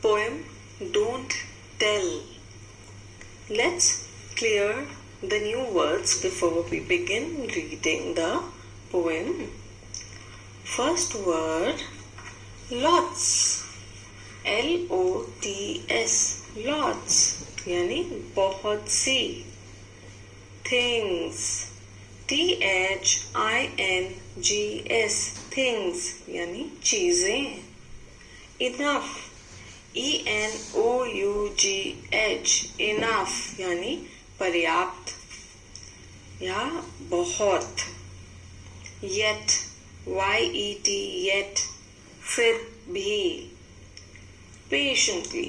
Poem Don't Tell. Let's clear the new words before we begin reading the poem. First word, lots. L-O-T-S, lots यानी बहुत सी. Things, T-H-I-N-G-S, things यानी चीजें. Enough, E-N-O-U-G-H, enough यानी पर्याप्त या बहुत. Yet, Y-E-T, yet, फिर भी. Patiently,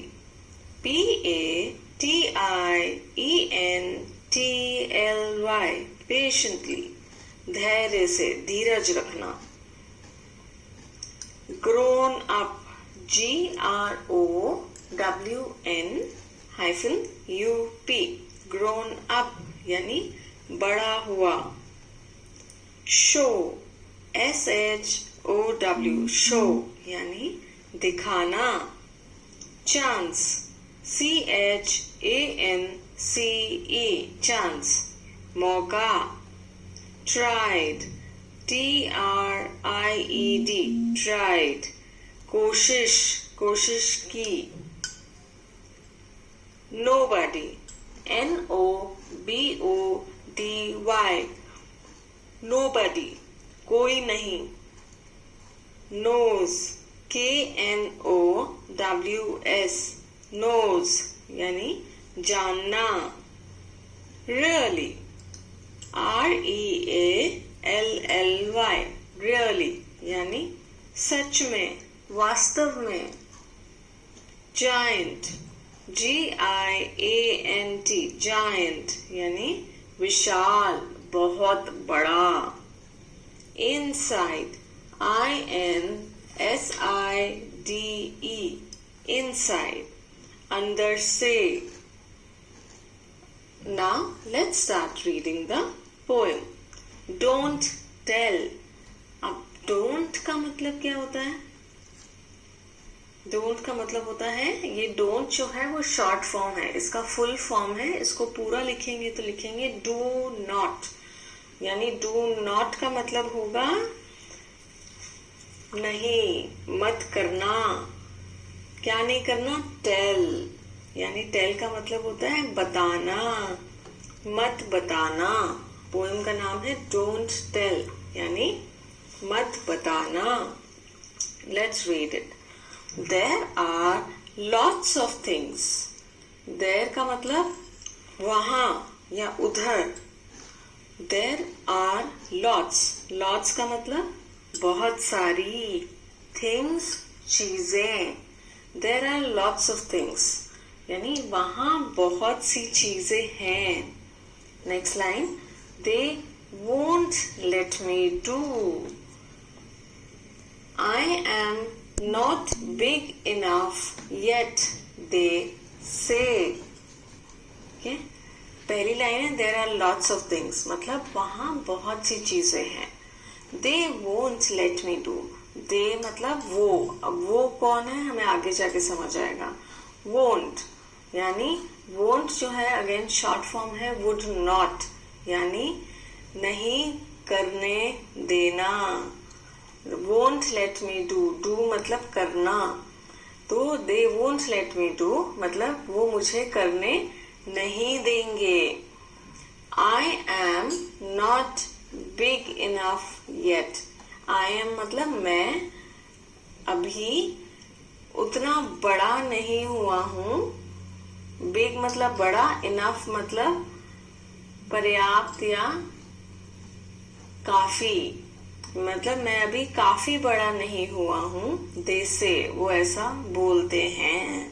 P-A-T-I-E-N-T-L-Y, patiently, धैर्य से, धीरज रखना. Grown up, G-R-O-W-N-U-P, grown up यानी बड़ा हुआ. Show, S-H-O-W, show यानी दिखाना. Chance, C-H-A-N-C-E, chance, मौका. Tried, T-R-I-E-D, tried, कोशिश, कोशिश की. Nobody, N-O-B-O-D-Y, nobody, कोई नहीं. Nose, K-N-O-W-S, nose यानी जानना. Really, R-E-A-L-L-Y, really यानी सच में, वास्तव में. Giant, G-I-A-N-T, giant यानी विशाल, बहुत बड़ा. Inside, I-N-S-I-D-E, inside, अंदर से. Now let's start reading the poem. Don't tell. अब don't का मतलब क्या होता है? Don't का मतलब होता है, ये don't जो है वो शॉर्ट फॉर्म है. इसका फुल फॉर्म है. इसको पूरा लिखेंगे तो लिखेंगे do not, यानी do not का मतलब होगा नहीं, मत करना. क्या नहीं करना? tell, यानी tell का मतलब होता है बताना, मत बताना. पोएम का नाम है Don't Tell, यानी मत बताना. Let's read it. There are lots of things. There का मतलब वहां या उधर. There are lots. Lots का मतलब बहुत सारी. Things, चीजें. There are lots of things, यानी वहां बहुत सी चीजें हैं. Next line, they won't let me do. I am not big enough yet, they say. Okay? पहली लाइन है there are lots of things, मतलब वहां बहुत सी चीजें हैं. They won't let me do. They मतलब वो. अब वो कौन है हमें आगे जाके समझ आएगा. Won't यानी won't जो है अगेन शॉर्ट फॉर्म है would not, यानी नहीं करने देना. Won't let me do, do मतलब करना. तो they won't let me do मतलब वो मुझे करने नहीं देंगे. I am not big enough yet. I am मतलब मैं अभी उतना बड़ा नहीं हुआ हूँ. Big मतलब बड़ा, enough मतलब पर्याप्त या काफी, मतलब मैं अभी काफी बड़ा नहीं हुआ हूँ. They say, वो ऐसा बोलते हैं.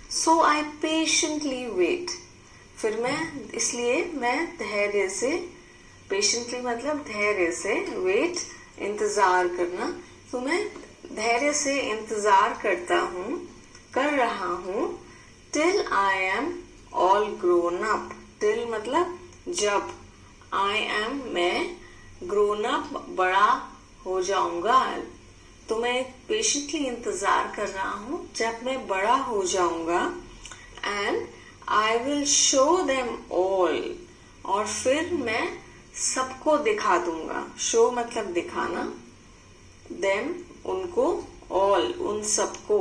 So I patiently wait. फिर मैं, इसलिए मैं धैर्य से, patiently मतलब धैर्य से, wait इंतजार करना. तो मैं धैर्य से इंतजार करता हूँ, कर रहा हूँ. Till I am all grown up. Till मतलब जब. I am मैं grown up बड़ा हो जाऊंगा. तो मैं पेशेंटली इंतजार कर रहा हूँ जब मैं बड़ा हो जाऊंगा, and I will show them all, और फिर मैं सबको दिखा दूंगा। शो मतलब दिखाना, देम उनको, ऑल उन सबको,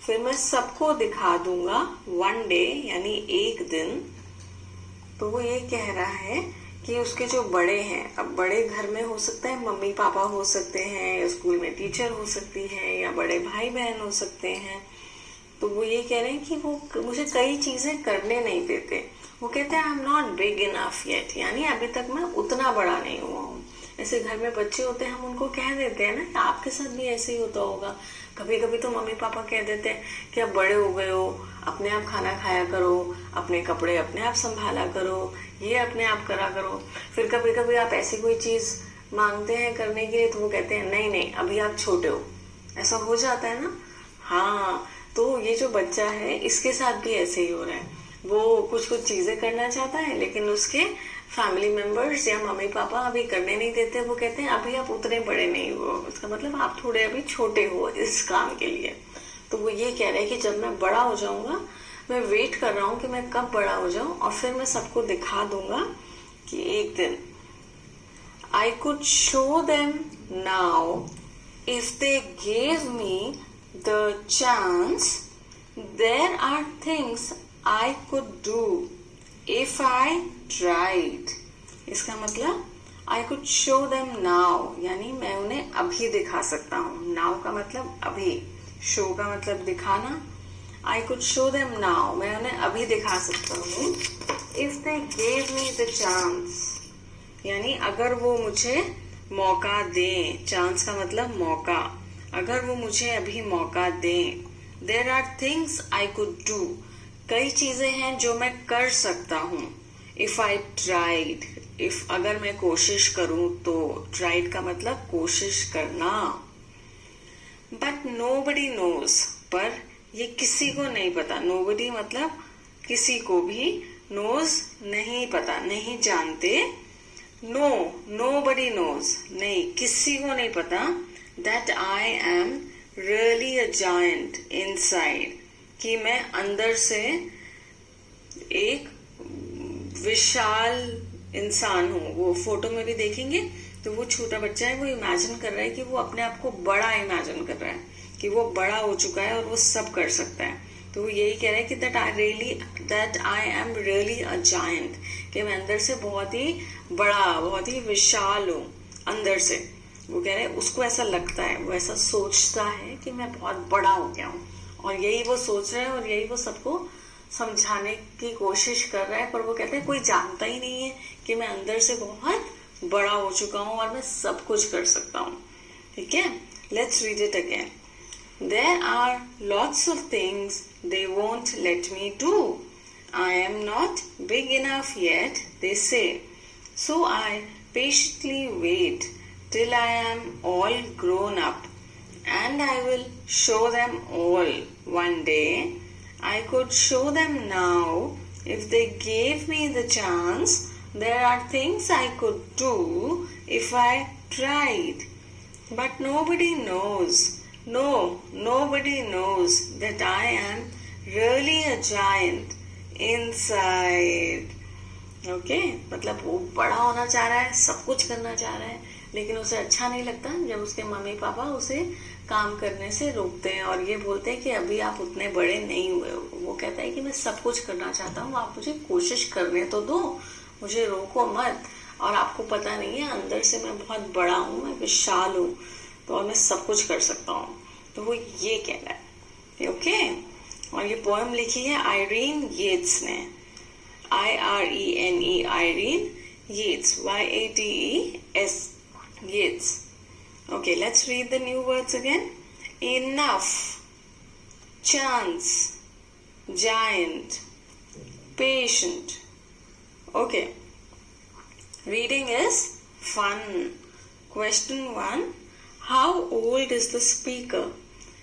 फिर मैं सबको दिखा दूंगा वन डे यानी एक दिन। तो वो ये कह रहा है कि उसके जो बड़े हैं, अब बड़े घर में हो सकता है मम्मी पापा हो सकते हैं, या स्कूल में टीचर हो सकती है, या बड़े भाई बहन हो सकते हैं। तो वो ये कह रहे हैं कि वो मुझे कई चीजें करने नहीं देते। वो कहते हैं आई am not big enough yet, यानी अभी तक मैं उतना बड़ा नहीं हुआ हूँ। ऐसे घर में बच्चे होते हैं, हम उनको कह देते हैं ना, आपके साथ भी ऐसे ही होता होगा। कभी कभी तो मम्मी पापा कह देते हैं कि अब बड़े हो गए हो, अपने आप खाना खाया करो, अपने कपड़े अपने आप संभाला करो, ये अपने आप करा करो। फिर कभी कभी आप ऐसी कोई चीज मांगते हैं करने के लिए, तो वो कहते हैं नहीं नहीं अभी आप छोटे हो। ऐसा हो जाता है ना। हाँ, तो ये जो बच्चा है इसके साथ भी ऐसे ही हो रहा है। वो कुछ कुछ चीजें करना चाहता है, लेकिन उसके फैमिली मेंबर्स या मम्मी पापा अभी करने नहीं देते। वो कहते हैं अभी आप उतने बड़े नहीं हो, इसका मतलब आप थोड़े अभी छोटे हो इस काम के लिए। तो वो ये कह रहे हैं कि जब मैं बड़ा हो जाऊंगा, मैं वेट कर रहा हूँ कि मैं कब बड़ा हो जाऊं, और फिर मैं सबको दिखा दूंगा कि एक दिन I could show them now if they gave me the chance, there are things I could do if I tried. इसका मतलब I could show them now, यानी मैं उन्हें अभी दिखा सकता हूँ। नाउ का मतलब अभी, शो का मतलब दिखाना। आई कुड शो देम नाउ, मैं उन्हें अभी दिखा सकता हूँ। If they gave me the chance, यानी अगर वो मुझे मौका दें। चांस का मतलब मौका, अगर वो मुझे अभी मौका दें। There are things I could do, कई चीजें हैं जो मैं कर सकता हूँ। इफ आई ट्राइड, इफ अगर मैं कोशिश करूं तो। ट्राइड का मतलब कोशिश करना। बट नोबडी नोज, पर ये किसी को नहीं पता। नोबडी मतलब किसी को भी, नोज नहीं पता, नहीं जानते। नो, नोबडी नोज, नहीं किसी को नहीं पता। That I am really a giant inside, कि मैं अंदर से एक विशाल इंसान हूँ। वो फोटो में भी देखेंगे तो वो छोटा बच्चा है, वो इमेजिन कर रहा है कि वो अपने आप को बड़ा इमेजिन कर रहा है, कि वो बड़ा हो चुका है और वो सब कर सकता है। तो वो यही कह रहा है कि that I am really a giant, कि मैं अंदर से बहुत ही बड़ा, बहुत ही विशाल हूँ अंदर से। वो कह रहे हैं उसको ऐसा लगता है, वो ऐसा सोचता है कि मैं बहुत बड़ा हो गया हूँ, और यही वो सोच रहा है और यही वो सबको समझाने की कोशिश कर रहा है। पर वो कहते हैं कोई जानता ही नहीं है कि मैं अंदर से बहुत बड़ा हो चुका हूँ और मैं सब कुछ कर सकता हूँ। ठीक है, let's read it again. There are lots of things they won't let me do, I am not big enough yet they say, so I patiently wait till I am all grown up, and I will show them all one day. I could show them now if they gave me the chance. There are things I could do if I tried, but nobody knows. No, nobody knows that I am really a giant inside. Okay, मतलब वो बड़ा होना चाह रहा है, सब कुछ करना चाह रहा है, लेकिन उसे अच्छा नहीं लगता जब उसके मम्मी पापा उसे काम करने से रोकते हैं और ये बोलते हैं कि अभी आप उतने बड़े नहीं हुए हो। वो कहता है कि मैं सब कुछ करना चाहता हूँ, आप मुझे कोशिश करने तो दो, मुझे रोको मत। और आपको पता नहीं है अंदर से मैं बहुत बड़ा हूँ, मैं विशाल हूँ, तो और मैं सब कुछ कर सकता हूँ। तो वो ये कह रहा है। ओके, और ये पोएम लिखी है आयरीन येट्स ने, IRENE, Irene Yates, YATES, Yates. Okay, let's read the new words again. Enough, chance, giant, patient. Okay, reading is fun. Question 1. How old is the speaker?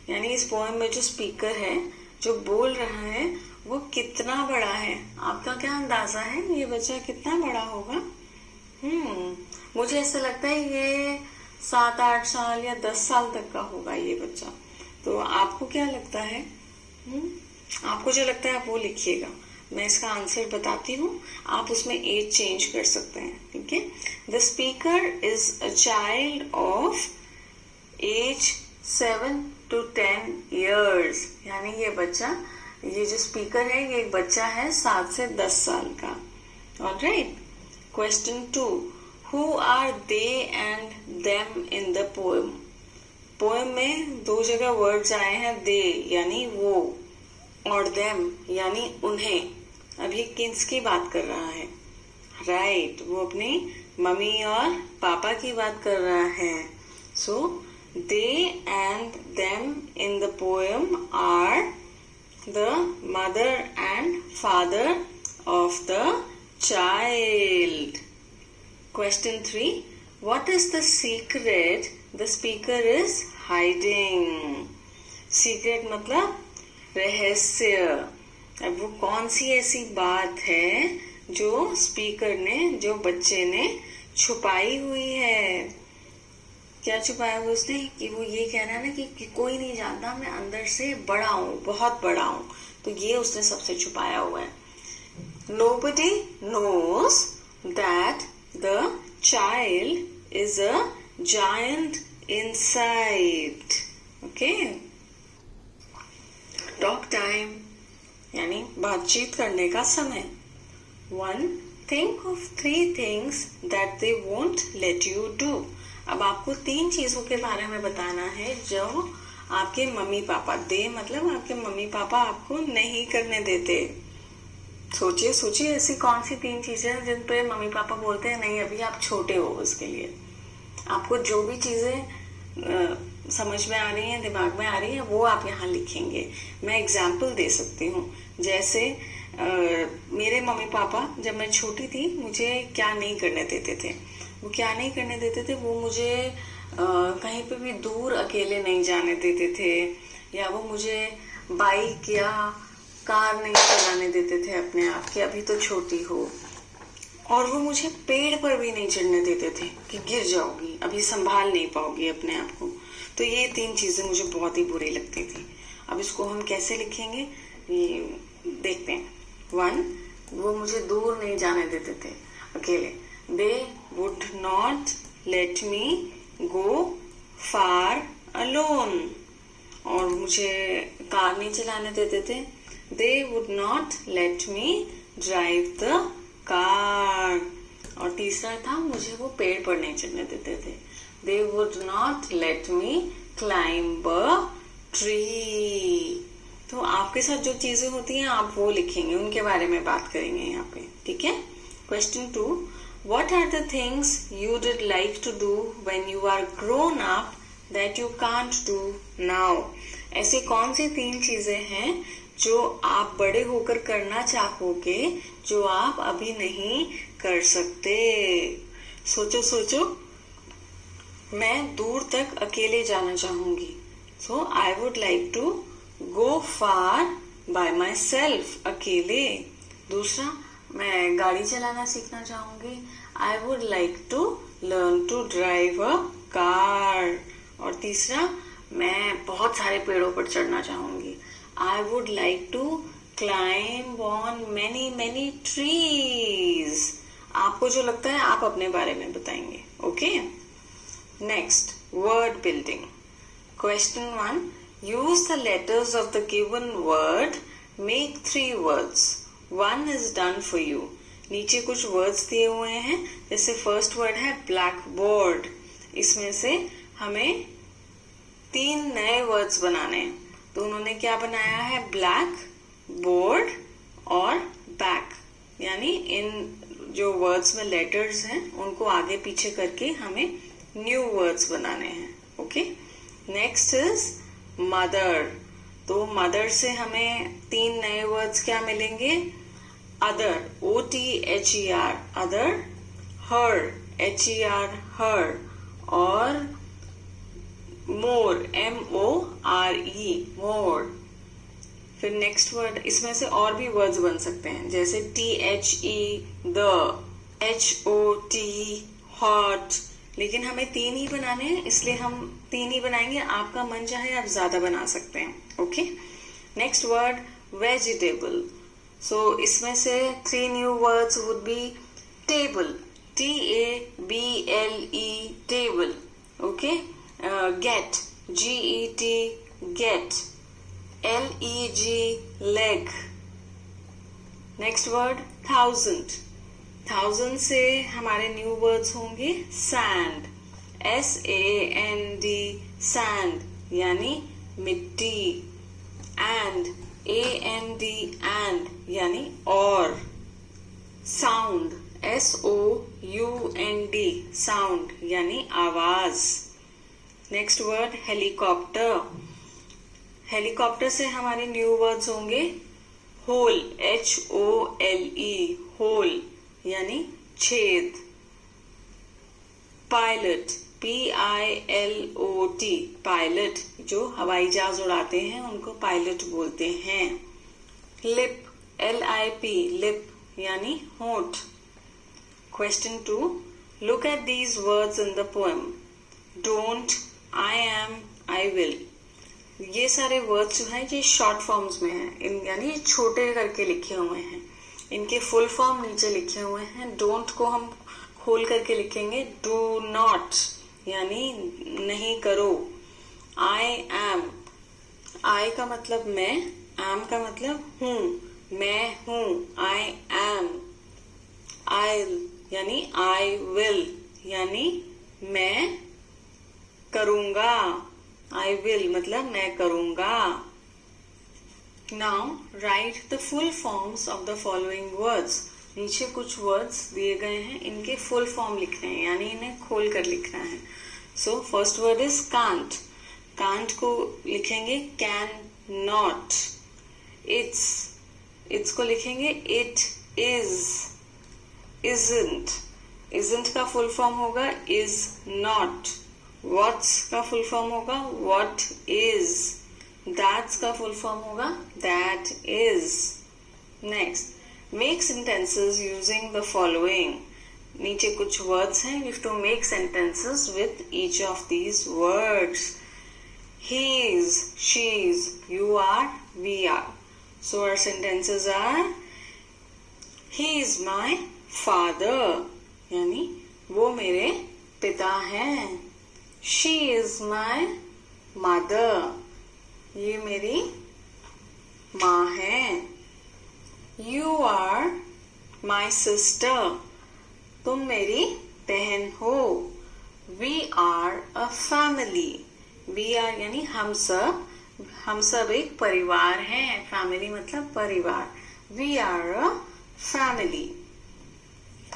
यानी इस पोएम में जो speaker है, जो बोल रहा है, वो कितना बड़ा है? आपका क्या अंदाजा है ये बच्चा कितना बड़ा होगा? मुझे ऐसा लगता है ये 7-8 साल या 10 साल तक का होगा ये बच्चा। तो आपको क्या लगता है? आपको जो लगता है आप वो लिखिएगा। मैं इसका आंसर बताती हूँ, आप उसमें एज चेंज कर सकते हैं, ठीक है। The speaker is a child of age 7 to 10 years, यानी ये बच्चा, ये जो स्पीकर है ये एक बच्चा है 7 से 10 साल का। Alright. Question 2, who are they and them in the poem? Poem में 2 जगह वर्ड्स आए हैं, दे यानी वो और देम यानी उन्हें। अभी किसकी बात कर रहा है? राइट, वो अपनी मम्मी और पापा की बात कर रहा है। So they and them in the poem are the mother and father of the child. Question 3, what is the secret the speaker is hiding? Secret मतलब रहस्य। अब वो कौन सी ऐसी बात है जो स्पीकर ने, जो बच्चे ने छुपाई हुई है? क्या छुपाया हुआ उसने? कि वो ये कह रहा है ना कि कोई नहीं जानता, मैं अंदर से बड़ा हूँ, बहुत बड़ा हूँ। तो ये उसने सबसे छुपाया हुआ है। Nobody knows that the child is a giant inside. Okay? Talk time, यानी बातचीत करने का समय। 1, think of 3 things that they won't let you do. अब आपको 3 चीजों के बारे में बताना है जो आपके मम्मी पापा, दे मतलब आपके मम्मी पापा आपको नहीं करने देते। सोचिए सोचिए ऐसी कौन सी 3 चीजें हैं जिन पे मम्मी पापा बोलते हैं नहीं अभी आप छोटे हो उसके लिए। आपको जो भी चीजें समझ में आ रही हैं, दिमाग में आ रही है, वो आप यहाँ लिखेंगे। मैं एग्जाम्पल दे सकती हूँ, जैसे मेरे मम्मी पापा जब मैं छोटी थी मुझे क्या नहीं करने देते थे। वो क्या नहीं करने देते थे? वो मुझे कहीं पे भी दूर अकेले नहीं जाने देते थे, या वो मुझे बाइक या कार नहीं चलाने देते थे अपने आप की, अभी तो छोटी हो। और वो मुझे पेड़ पर भी नहीं चढ़ने देते थे कि गिर जाओगी, अभी संभाल नहीं पाओगी अपने आप को। तो ये 3 चीजें मुझे बहुत ही बुरी लगती थी। अब इसको हम कैसे लिखेंगे ये देखते हैं। 1, वो मुझे दूर नहीं जाने देते थे अकेले। They would not let me go far alone. और मुझे कार नहीं चलाने देते थे। They would not let me drive the car. और तीसरा था मुझे वो पेड़ पर नहीं चढ़ने देते थे। They would not let me climb a tree. तो आपके साथ जो चीजें होती हैं आप वो लिखेंगे, उनके बारे में बात करेंगे यहाँ पे, ठीक है। Question 2, what are the things you did like to do when you are grown up that you can't do now? ऐसी कौन सी 3 चीजें हैं जो आप बड़े होकर करना चाहोगे जो आप अभी नहीं कर सकते? सोचो सोचो। मैं दूर तक अकेले जाना चाहूंगी। So I would like to go far by myself, अकेले। दूसरा, मैं गाड़ी चलाना सीखना चाहूंगी। I would like to learn to drive a car. और तीसरा, मैं बहुत सारे पेड़ों पर चढ़ना चाहूंगी। I would like to climb on many many trees. आपको जो लगता है आप अपने बारे में बताएंगे, okay. Next, word building. Question 1. Use the letters of the given word. Make 3 words. 1 is done for you. नीचे कुछ words दिए हुए हैं, जैसे first word है blackboard. इसमें से हमें 3 नए words बनाने हैं। तो उन्होंने क्या बनाया है? black, board और back। यानी इन जो words में letters हैं उनको आगे पीछे करके हमें न्यू वर्ड्स बनाने हैं, ओके। Next is mother. तो मदर से हमें 3 नए वर्ड्स क्या मिलेंगे? Other, OTHER, other. Her, HER, her. और मोर, MORE, मोर। फिर नेक्स्ट वर्ड, इसमें से और भी वर्ड्स बन सकते हैं, जैसे THE, द, HOT, हॉट, लेकिन हमें 3 ही बनाने हैं, इसलिए हम 3 ही बनाएंगे। आपका मन चाहे आप ज्यादा बना सकते हैं। Okay, next word vegetable. So इसमें से 3 new words would be table, TABLE, table. Okay, get, GET, get, LEG, leg। Next word thousand. Thousand से हमारे न्यू वर्ड्स होंगे सैंड, SAND, सैंड यानी मिट्टी, एंड, AND, एंड यानी और, साउंड, SOUND, साउंड यानी आवाज। Next word helicopter. हेलीकॉप्टर से हमारे न्यू वर्ड्स होंगे होल, HOLE, होल यानी छेद, पायलट, PILOT, पायलट, जो हवाई जहाज उड़ाते हैं उनको पायलट बोलते हैं। लिप, LIP, लिप यानी होंठ। Question 2, look at these words in the poem. Don't, I am, I will। ये सारे वर्ड्स जो हैं ये शॉर्ट फॉर्म्स में हैं, यानी छोटे करके लिखे हुए हैं। इनके फुल फॉर्म नीचे लिखे हुए हैं। डोंट को हम खोल करके लिखेंगे डू नॉट, यानी नहीं करो। आई एम, आई का मतलब मैं, एम का मतलब हूँ, मैं हूँ, आई एम। आई यानी आई विल, यानी मैं करूंगा। आई विल मतलब मैं करूंगा। Now right the full forms of the following words. नीचे कुछ वर्ड्स दिए गए हैं, इनके फुल फॉर्म लिखने हैं, यानी इन्हें खोल कर लिखना है। So first word is can't. Can't को लिखेंगे कैन नॉट। इट्स को लिखेंगे इट इज। इजंट, इजंट का फुल फॉर्म होगा इज नॉट। व्हाट्स का फुल फॉर्म होगा व्हाट इज। दैट्स का फुल फॉर्म होगा that is. Next, make sentences using the following. नीचे कुछ वर्ड्स हैं, you have to make sentences with each of these words. He is, she is, you are, we are. So our sentences are he is my father, यानी वो मेरे पिता हैं। She is my mother, ये मेरी माँ है। यू आर माई सिस्टर, तुम मेरी बहन हो। We are a family, we are यानी हम सब एक परिवार हैं। फैमिली मतलब परिवार। We are a family.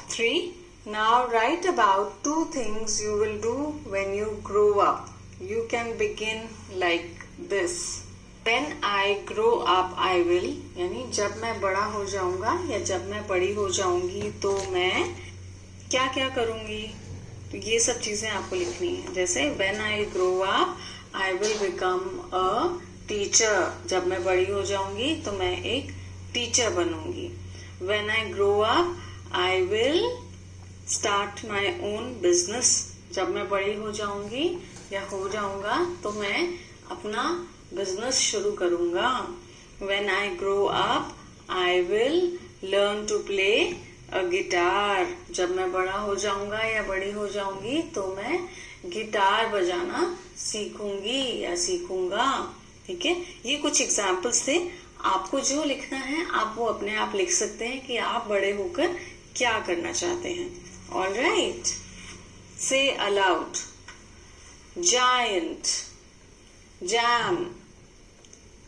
3. Now write about 2 things you will do when you grow up. You can begin like this. When I grow up, I will, यानी जब मैं बड़ा हो जाऊंगा या जब मैं बड़ी हो जाऊंगी तो मैं क्या क्या करूंगी। तो ये सब चीजें आपको लिखनी है। जैसे when I grow up, I will become a teacher. जब मैं बड़ी हो जाऊंगी तो मैं एक teacher बनूंगी। When I grow up, I will start my own business. जब मैं बड़ी हो जाऊंगी या हो जाऊंगा तो मैं अपना बिजनेस शुरू करूंगा। When I grow up, I will learn to play a guitar. जब मैं बड़ा हो जाऊंगा या बड़ी हो जाऊंगी तो मैं गिटार बजाना सीखूंगी या सीखूंगा। ठीक है, ये कुछ एग्जाम्पल्स थे। आपको जो लिखना है आप वो अपने आप लिख सकते हैं कि आप बड़े होकर क्या करना चाहते हैं। All right. Say aloud. Giant, jam,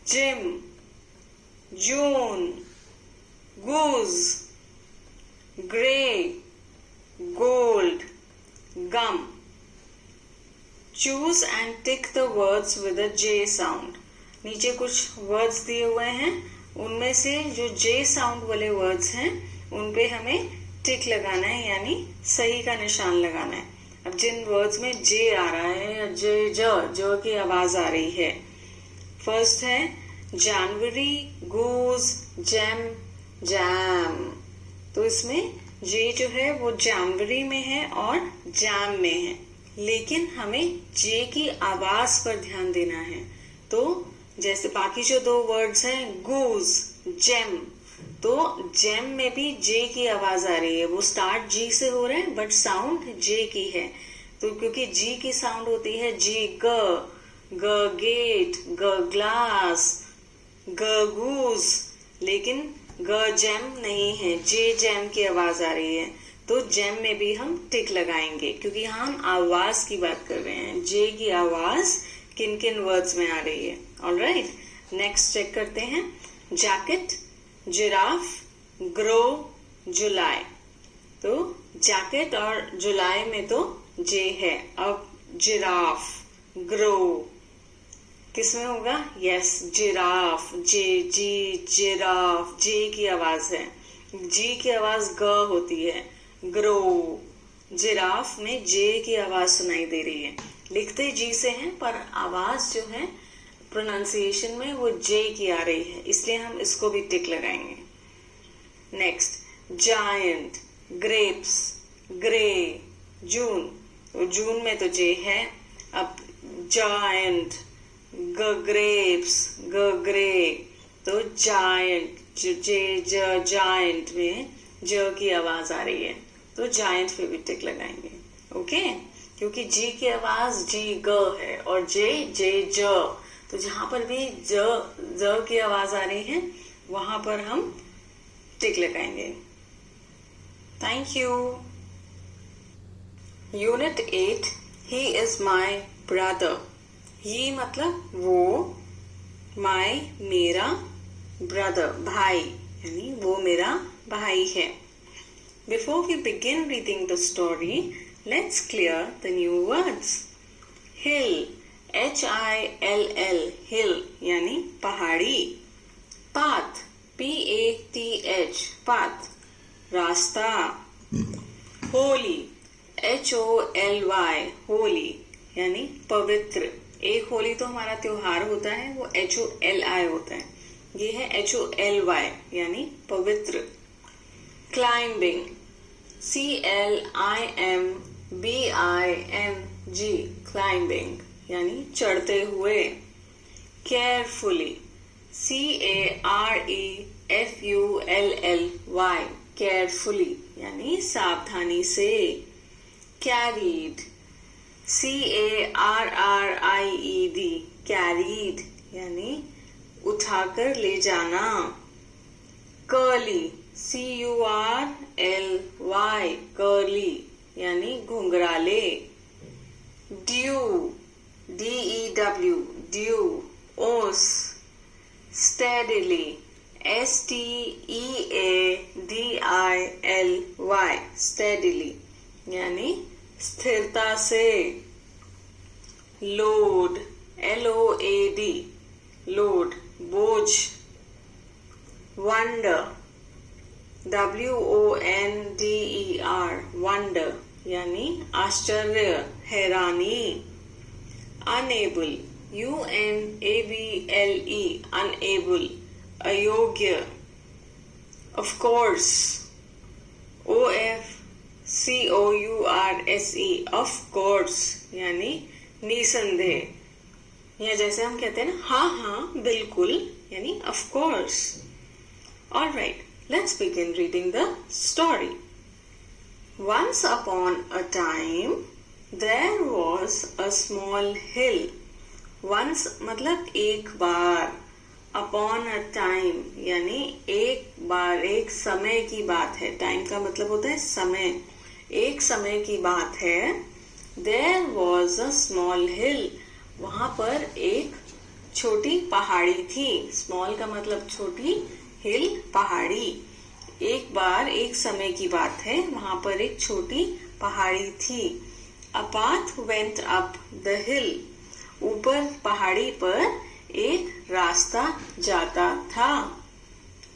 Jim, June, goose, gray, gold, gum. Choose and tick the words with a J sound. नीचे कुछ वर्ड्स दिए हुए हैं, उनमें से जो J साउंड वाले वर्ड्स हैं उन पे हमें टिक लगाना है, यानी सही का निशान लगाना है। अब जिन वर्ड्स में J आ रहा है या ज की आवाज आ रही है, फर्स्ट है जनवरी, गूज, जेम, जैम। तो इसमें J जो है वो जनवरी में है और जैम में है। लेकिन हमें जे की आवाज पर ध्यान देना है। तो जैसे बाकी जो दो वर्ड्स हैं, गूज, जेम, तो जेम में भी जे की आवाज आ रही है। वो स्टार्ट जी से हो रहा है बट साउंड जे की है। तो क्योंकि जी की साउंड होती है जी, ग गेट, ग ग्लास, ग गूज, लेकिन ग जेम नहीं है, जे जेम की आवाज आ रही है। तो जेम में भी हम टिक लगाएंगे क्योंकि यहाँ हम आवाज की बात कर रहे हैं। जे की आवाज किन किन वर्ड्स में आ रही है। ऑलराइट, नेक्स्ट चेक करते हैं। जैकेट, जिराफ, ग्रो, जुलाई। तो जैकेट और जुलाई में तो जे है। अब जिराफ, ग्रो किसमें होगा? यस, जिराफ, जे, जी, जिराफ, जे की आवाज है। जी की आवाज ग होती है। ग्रो, जिराफ में जे की आवाज सुनाई दे रही है। लिखते जी से हैं पर आवाज जो है प्रोनाउंसिएशन में वो जे की आ रही है, इसलिए हम इसको भी टिक लगाएंगे। नेक्स्ट, जायंट, ग्रेप्स, ग्रे, जून। तो जून में तो जे है। अब जायंट, ग्रेप्स, ग्रे, तो जायंट, जे जायंट में ज की आवाज आ रही है, तो जायंट पे भी टिक लगाएंगे। ओके, क्योंकि जी की आवाज जी ग है और जे जे ज, तो जहां पर भी ज की आवाज आ रही है वहां पर हम टिक लगाएंगे। Thank you. Unit 8, he is my brother. He मतलब वो, माई मेरा, ब्रदर भाई, यानी वो मेरा भाई है। Before we begin reading the story, let's clear the new words. Hill, H-I-L-L, hill यानी पहाड़ी। Path, P-A-T-H, path, रास्ता। Holy, H-O-L-Y, holy यानी पवित्र। एक होली तो हमारा त्योहार होता है, वो H-O-L-I होता है। ये है H-O-L-Y यानी पवित्र। Climbing, C-L-I-M-B-I-N-G, climbing यानी चढ़ते हुए। Carefully, C-A-R-E-F-U-L-L-Y, carefully यानी सावधानी से। Carried, C-A-R-R-I-E-D, carried यानी उठाकर ले जाना। Curly, C-U-R-L-Y, curly यानी घुंघराले। Dew, D-E-W, dew, ओस। Steadily, S-T-E-A-D-I-L-Y, steadily यानी स्थिरता से। Load, L-O-A-D, load, बोझ। Wonder, W-O-N-D-E-R, wonder यानी आश्चर्य, हैरानी। Unable, U-N-A-B-L-E, unable, अयोग्य। Of course, O-F-C-O-U-R-S-E, of course यानी निसंदेह, या जैसे हम कहते हैं ना हाँ हाँ बिल्कुल, यानी of course। Alright, let's begin reading the story. Once upon a time, there was a small hill. Once मतलब एक बार, upon a time यानी एक बार, एक समय की बात है। टाइम का मतलब होता है समय, एक समय की बात है। There was a small hill, वहां पर एक छोटी पहाड़ी थी। स्मॉल का मतलब छोटी, हिल पहाड़ी। एक बार, एक समय की बात है, वहां पर एक छोटी पहाड़ी थी। A path went up the hill, ऊपर पहाड़ी पर एक रास्ता जाता था।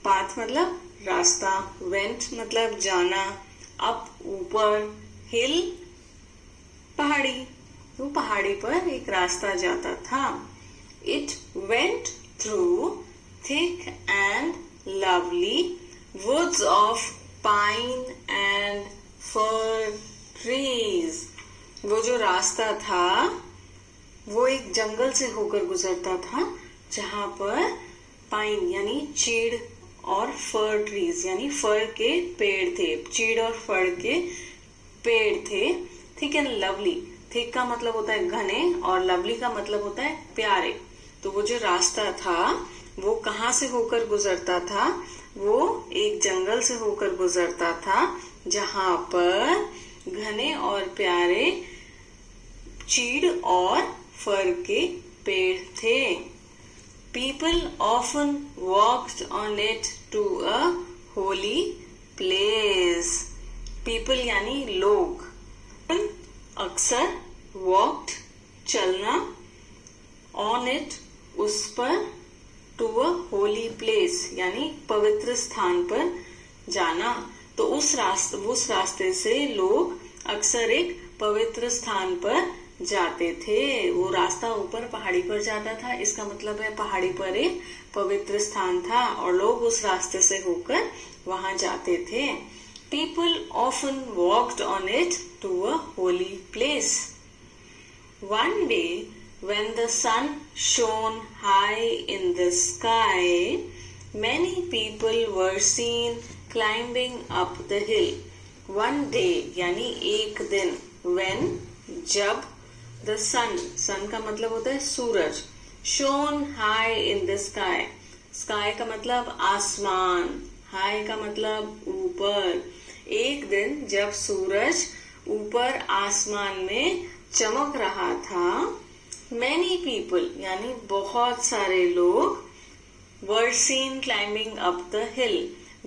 पाथ मतलब रास्ता, went मतलब जाना, up ऊपर, hill पहाड़ी, तो पहाड़ी पर एक रास्ता जाता था। It went through thick and lovely woods of pine and fir trees. वो जो रास्ता था वो एक जंगल से होकर गुजरता था जहां पर पाइन यानी चीड़ और फर ट्रीज यानी फर के पेड़ थे, चीड़ और फर के पेड़ थे। ठीक है, लवली, थिक का मतलब होता है घने और लवली का मतलब होता है प्यारे। तो वो जो रास्ता था वो कहाँ से होकर गुजरता था? वो एक जंगल से होकर गुजरता था जहां पर घने और प्यारे चीड़ और फर के पेड़ थे। People often walked on it to a holy place. People यानी लोग, अक्सर walked चलना, on it उस पर, to a holy place यानी पवित्र स्थान पर जाना। तो उस रास्ते से लोग अक्सर एक पवित्र स्थान पर जाते थे। वो रास्ता ऊपर पहाड़ी पर जाता था, इसका मतलब है पहाड़ी पर एक पवित्र स्थान था और लोग उस रास्ते से होकर वहां जाते थे। People often walked on it to a holy place. One day, when the sun shone high in the sky, many people were seen climbing up the hill. One day यानी एक दिन, when जब, the sun का मतलब होता है सूरज, shone high in the sky का मतलब आसमान, high का मतलब ऊपर। एक दिन जब सूरज ऊपर आसमान में चमक रहा था, many people यानी बहुत सारे लोग were seen climbing up the hill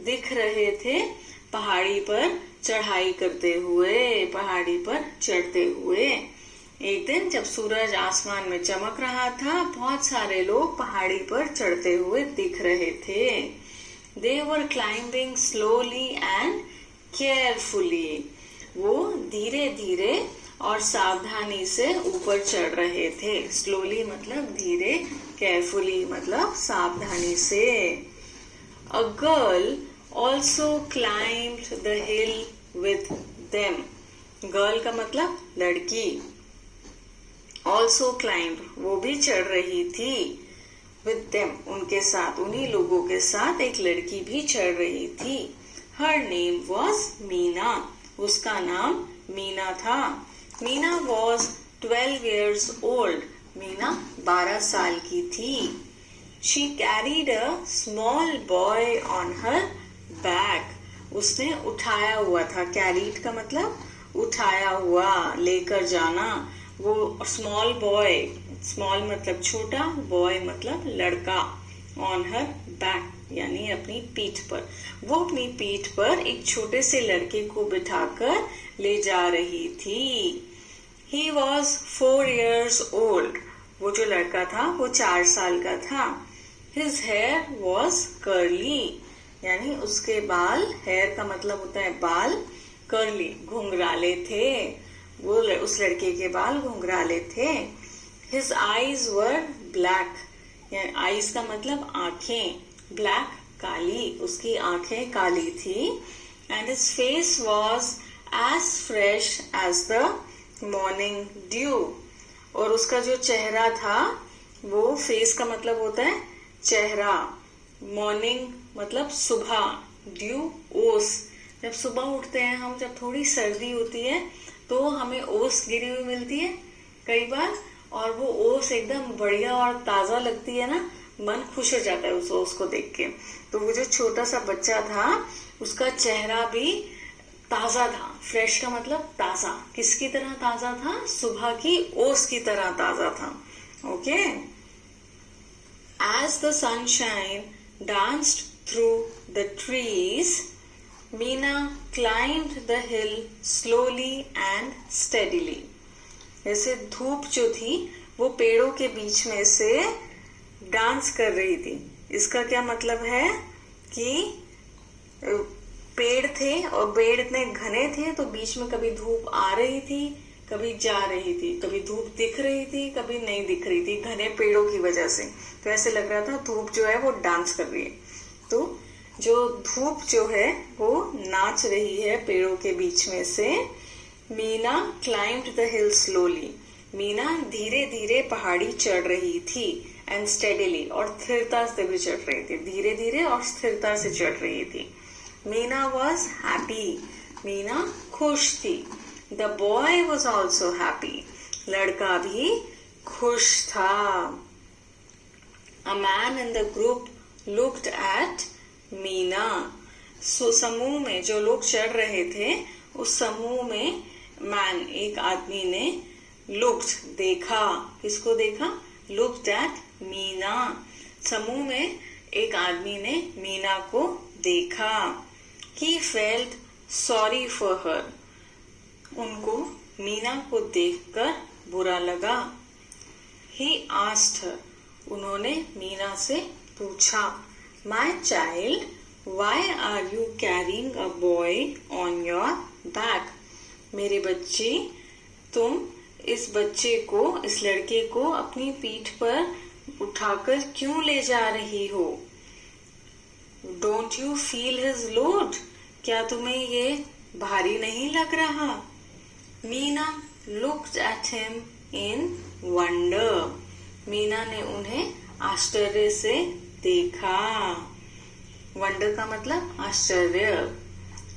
दिख रहे थे पहाड़ी पर चढ़ाई करते हुए, पहाड़ी पर चढ़ते हुए। एक दिन जब सूरज आसमान में चमक रहा था, बहुत सारे लोग पहाड़ी पर चढ़ते हुए दिख रहे थे। They were climbing slowly and carefully. वो धीरे धीरे और सावधानी से ऊपर चढ़ रहे थे। Slowly मतलब धीरे, carefully मतलब सावधानी से। A girl also climbed the hill with them. Girl का मतलब लड़की। Also climbed वो भी चढ़ रही थी। With them उनके साथ, उन्हीं लोगों के साथ एक लड़की भी चढ़ रही थी। Her name was Meena. उसका नाम मीना था। Meena was 12 years old. Meena 12 साल की थी। She carried a small boy on her back. उसने उठाया हुआ था। Carried का मतलब उठाया हुआ, लेकर जाना। वो स्मॉल बॉय, स्मॉल मतलब छोटा, बॉय मतलब लड़का, ऑन हर बैक यानी अपनी पीठ पर। वो अपनी पीठ पर एक छोटे से लड़के को बिठाकर ले जा रही थी। He was 4 years old. वो जो लड़का था वो 4 साल का था। His hair was curly यानी उसके बाल, हेयर का मतलब होता है बाल, कर्ली घुंघराले थे। वो उस लड़के के बाल घुंघराले थे। His eyes were black यानी आईज का मतलब आंखें, ब्लैक काली, उसकी आंखें काली थी। And his face was as fresh as the morning dew. और उसका जो चेहरा था, वो फेस का मतलब होता है चेहरा, मॉर्निंग मतलब सुबह, ड्यू ओस। जब सुबह उठते हैं हम, जब थोड़ी सर्दी होती है तो हमें ओस गिरी हुई मिलती है कई बार, और वो ओस एकदम बढ़िया और ताजा लगती है ना, मन खुश हो जाता है उस ओस को देख के। तो वो जो छोटा सा बच्चा था उसका चेहरा भी ताजा था। फ्रेश का मतलब ताजा, किसकी तरह ताजा था? सुबह की ओस की तरह ताजा था। Okay. As the sunshine danced through the trees, Meena climbed the hill slowly and steadily. जैसे धूप जो थी वो पेड़ों के बीच में से डांस कर रही थी। इसका क्या मतलब है कि पेड़ थे और पेड़ इतने घने थे तो बीच में कभी धूप आ रही थी, कभी जा रही थी, कभी धूप दिख रही थी, कभी नहीं दिख रही थी, घने पेड़ों की वजह से। तो ऐसे लग रहा था धूप जो है वो डांस कर रही है। तो जो धूप जो है वो नाच रही है पेड़ों के बीच में से। Meena climbed the hill slowly. Meena धीरे धीरे पहाड़ी चढ़ रही थी and steadily और स्थिरता से भी चढ़ रही थी, धीरे धीरे और स्थिरता से चढ़ रही थी. Meena was happy. मीना खुश थी. The boy was also happy. लड़का भी खुश था. A man in the group looked at Meena. सो समूह में जो लोग चढ़ रहे थे उस समूह में मैन एक आदमी ने लुक्ड देखा. किसको देखा? Looked at Meena. समूह में एक आदमी ने मीना को देखा. He felt sorry for her. उनको मीना को देखकर बुरा लगा. He asked her. उन्होंने मीना से पूछा, my child, why are you carrying a boy on your back. मेरे बच्चे, तुम इस बच्चे को, इस लड़के को अपनी पीठ पर उठाकर क्यों ले जा रही हो? Don't you feel his load. क्या तुम्हें ये भारी नहीं लग रहा? Meena looked at him in wonder. Meena ने उन्हें आश्चर्य से देखा. वंडर का मतलब आश्चर्य.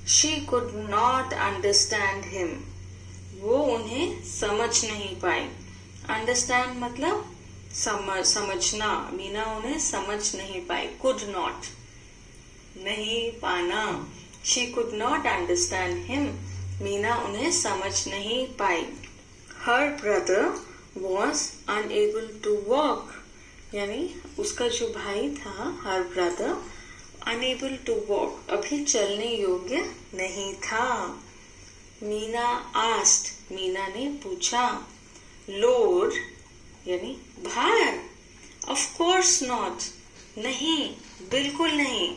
She could not understand him. वो उन्हें समझ नहीं पाई. अंडरस्टैंड मतलब समझना. मीना उन्हें समझ नहीं पाई. कुड नॉट नहीं पाना. She could not understand him. Meena उन्हें समझ नहीं पाई. Her brother was unable to walk. यानी उसका जो भाई था, her brother, unable to walk, अभी चलने योग्य नहीं था. मीना आस्क्ड. मीना ने पूछा. लोड यानी भार. Of course not. नहीं, बिल्कुल नहीं.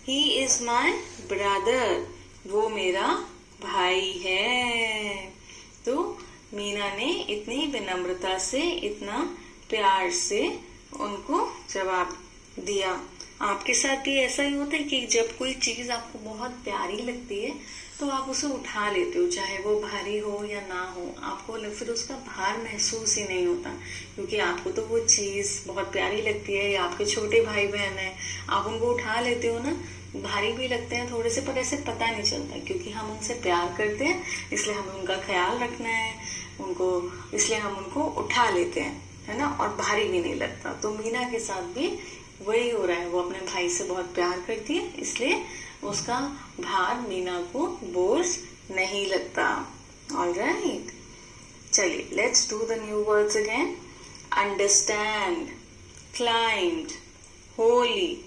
ही इज माई ब्रदर. वो मेरा भाई है. तो मीना ने इतनी विनम्रता से, इतना प्यार से उनको जवाब दिया. आपके साथ भी ऐसा ही होता है कि जब कोई चीज आपको बहुत प्यारी लगती है तो आप उसे उठा लेते हो, चाहे वो भारी हो या ना हो. आपको फिर उसका भार महसूस ही नहीं होता, क्योंकि आपको तो वो चीज बहुत प्यारी लगती है, या आपके छोटे भाई बहन है, आप उनको उठा लेते हो ना, भारी भी लगते हैं थोड़े से, पर ऐसे पता नहीं चलता, क्योंकि हम उनसे प्यार करते हैं, इसलिए हमें उनका ख्याल रखना है उनको, इसलिए हम उनको उठा लेते हैं, है ना, और भारी भी नहीं लगता. तो मीना के साथ भी वही हो रहा है. वो अपने भाई से बहुत प्यार करती है, इसलिए उसका भार मीना को बोझ नहीं लगता. ऑलराइट, चलिए let's do the new words again. Understand, climbed, holy,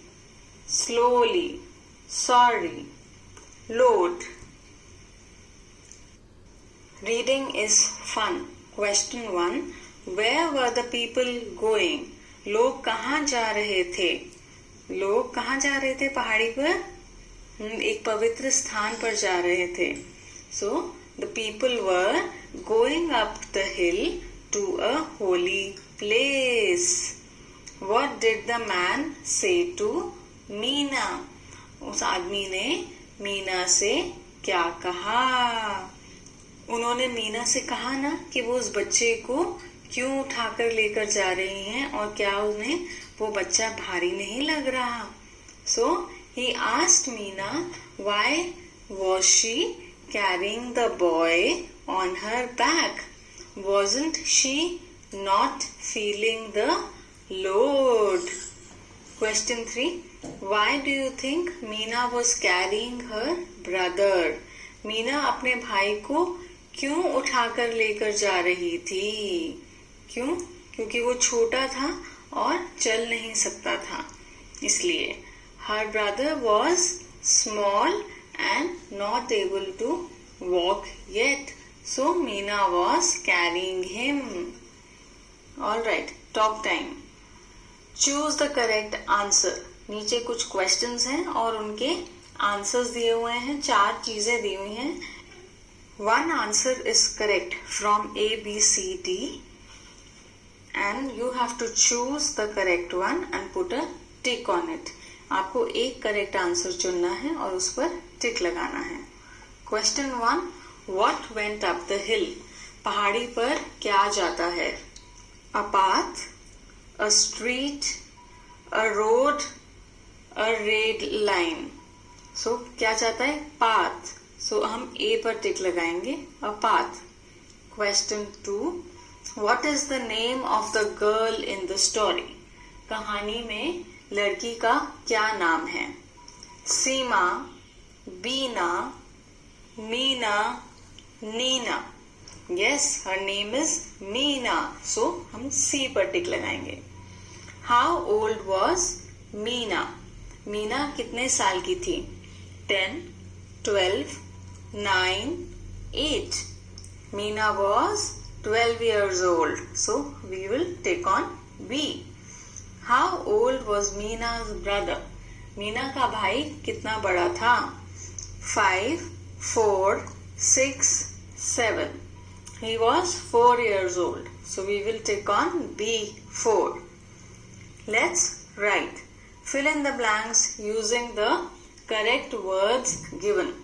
slowly, sorry, load. Reading is fun. Question 1. Where were the people going? लोग कहाँ जा रहे थे? लोग कहाँ जा रहे थे? पहाड़ी पर एक पवित्र स्थान पर जा रहे थे. So the people were going up the hill to a holy place. What did the man say to Meena? उस आदमी ने मीना से क्या कहा? उन्होंने मीना से कहा ना कि वो उस बच्चे को क्यों उठाकर लेकर जा रही हैं, और क्या उन्हें वो बच्चा भारी नहीं लग रहा. So he asked Meena why was she carrying the boy on her back? Wasn't she not feeling the load? Question 3. Why do you think Meena was carrying her brother? Meena अपने भाई को क्यों उठाकर लेकर जा रही थी? क्यों? क्योंकि वो छोटा था और चल नहीं सकता था, इसलिए. Her brother was small and not able to walk yet, so Meena was carrying him. All right, talk time. Choose the correct answer. नीचे कुछ क्वेश्चंस हैं और उनके आंसर्स दिए हुए हैं. 4 चीजें दी हुई हैं. 1 answer is correct from A, B, C, D, and you have to choose the correct one and put a tick on it. आपको एक करेक्ट आंसर चुनना है और उस पर टिक लगाना है. Question 1. What went up the hill? पहाड़ी पर क्या जाता है? A path, a street, a road, a red line. So क्या जाता है? Path. So हम A पर टिक लगाएंगे. A path. Question 2. What is the name of the girl in the story? कहानी में लड़की का क्या नाम है? सीमा, बीना, Meena, Neena. Yes, her name is Meena. So हम C पर टिक लगाएंगे. How old was Meena? Meena कितने साल की थी? 10, 12, 9, 8. Meena was 12 years old. So we will take on B. How old was Meena's brother? Meena का भाई कितना बड़ा था? 5, 4, 6, 7. He was 4 years old. So we will take on B4. Let's write. Fill in the blanks using the correct words given.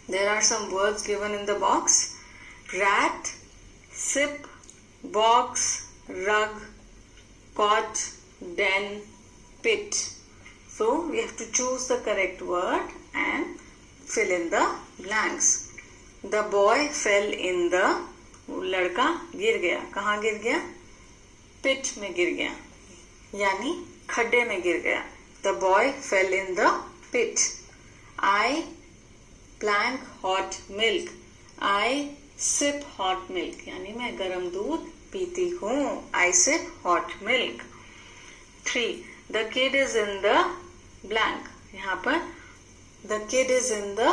There are some words given in the box. Rat, sip, box, rug, cot, den, pit. So we have to choose the correct word and fill in the blanks. The boy fell in the. लड़का गिर गया. कहाँ गिर गया? पिट में गिर गया, यानी खड्डे में गिर गया. The boy fell in the pit. I blank hot milk. I sip hot milk. यानी मैं गर्म दूध पीती हूँ. I sip hot milk. 3. The kid is in the blank. यहाँ पर the kid is in the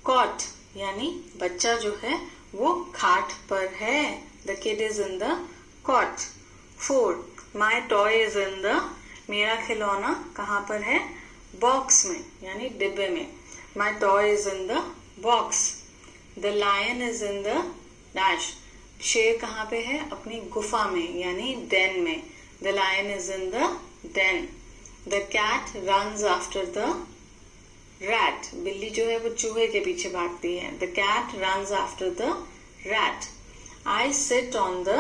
cot. यानी बच्चा जो है वो खाट पर है. The kid is in the cot. 4. My toy is in the. मेरा खिलौना कहाँ पर है? बॉक्स में, यानी डिब्बे में. My toy is in the box. The lion is in the dash. शेर कहाँ पे है? अपनी गुफा में, यानी den में. The lion is in the den. The cat runs after the rat. बिल्ली जो है वो चूहे के पीछे भागती है. The cat runs after the rat. I sit on the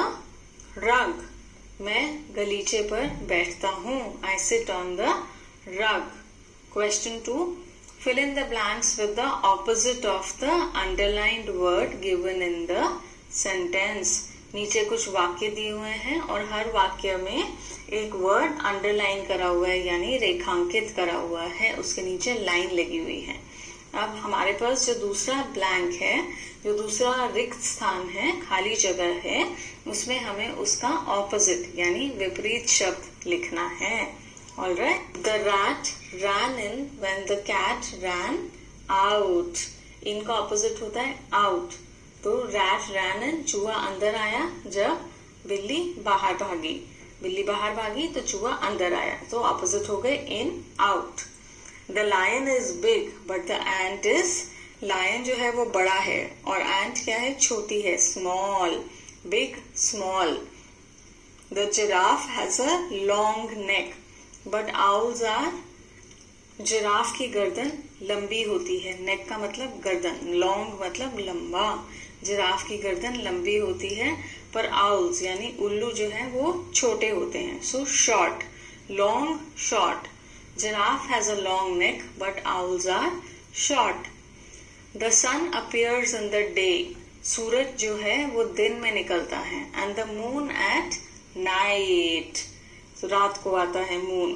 rug. मैं गलीचे पर बैठता हूँ. I sit on the rug. Question 2. Fill in the blanks with the opposite of the underlined word given in the sentence. नीचे कुछ वाक्य दिए हुए हैं और हर वाक्य में एक वर्ड अंडरलाइन करा हुआ है, यानी रेखांकित करा हुआ है. उसके नीचे लाइन लगी हुई है. अब हमारे पास जो दूसरा ब्लैंक है, जो दूसरा रिक्त स्थान है, खाली जगह है, उसमें हमें उसका ऑपोजिट यानी विपरीत शब्द लिखना है. Alright. The rat ran in when the cat ran out. इनका ऑपोजिट होता है आउट. तो रैट रैन इन, चूहा अंदर आया जब बिल्ली बाहर भागी. बिल्ली बाहर भागी तो चूहा अंदर आया. तो ऑपोजिट हो गए in, out. The lion is big but the ant is. Lion जो है वो बड़ा है और एंट क्या है? छोटी है, small. Big, small. The giraffe has a long neck but owls are. Giraffe की गर्दन लंबी होती है. नेक का मतलब गर्दन, लॉन्ग मतलब लंबा. जिराफ की गर्दन लंबी होती है, पर आउल्स यानी उल्लू जो है वो छोटे होते हैं. So short, long, short. Giraffe has a long neck but owls are short. The sun appears in the day. सूरज जो है वो दिन में निकलता है. And the moon at night. रात को आता है moon.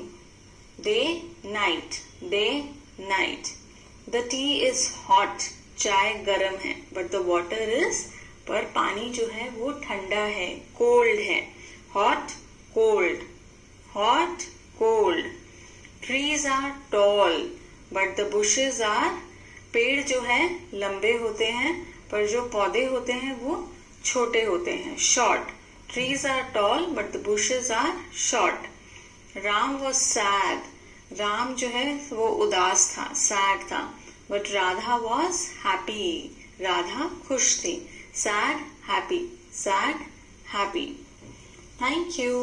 Day, night. Day, night. The tea is hot. चाय गर्म है. But the water is. पर पानी जो है वो ठंडा है, कोल्ड है. Hot, cold. Hot, cold. Trees are tall but the bushes are. पेड़ जो है लंबे होते हैं, पर जो पौधे होते हैं वो छोटे होते हैं, short. Trees are tall but the bushes are short. Ram was sad. Ram जो है वो उदास था, सैड था. But Radha was happy. Radha खुश थी. Sad, happy. Sad, happy. Thank you.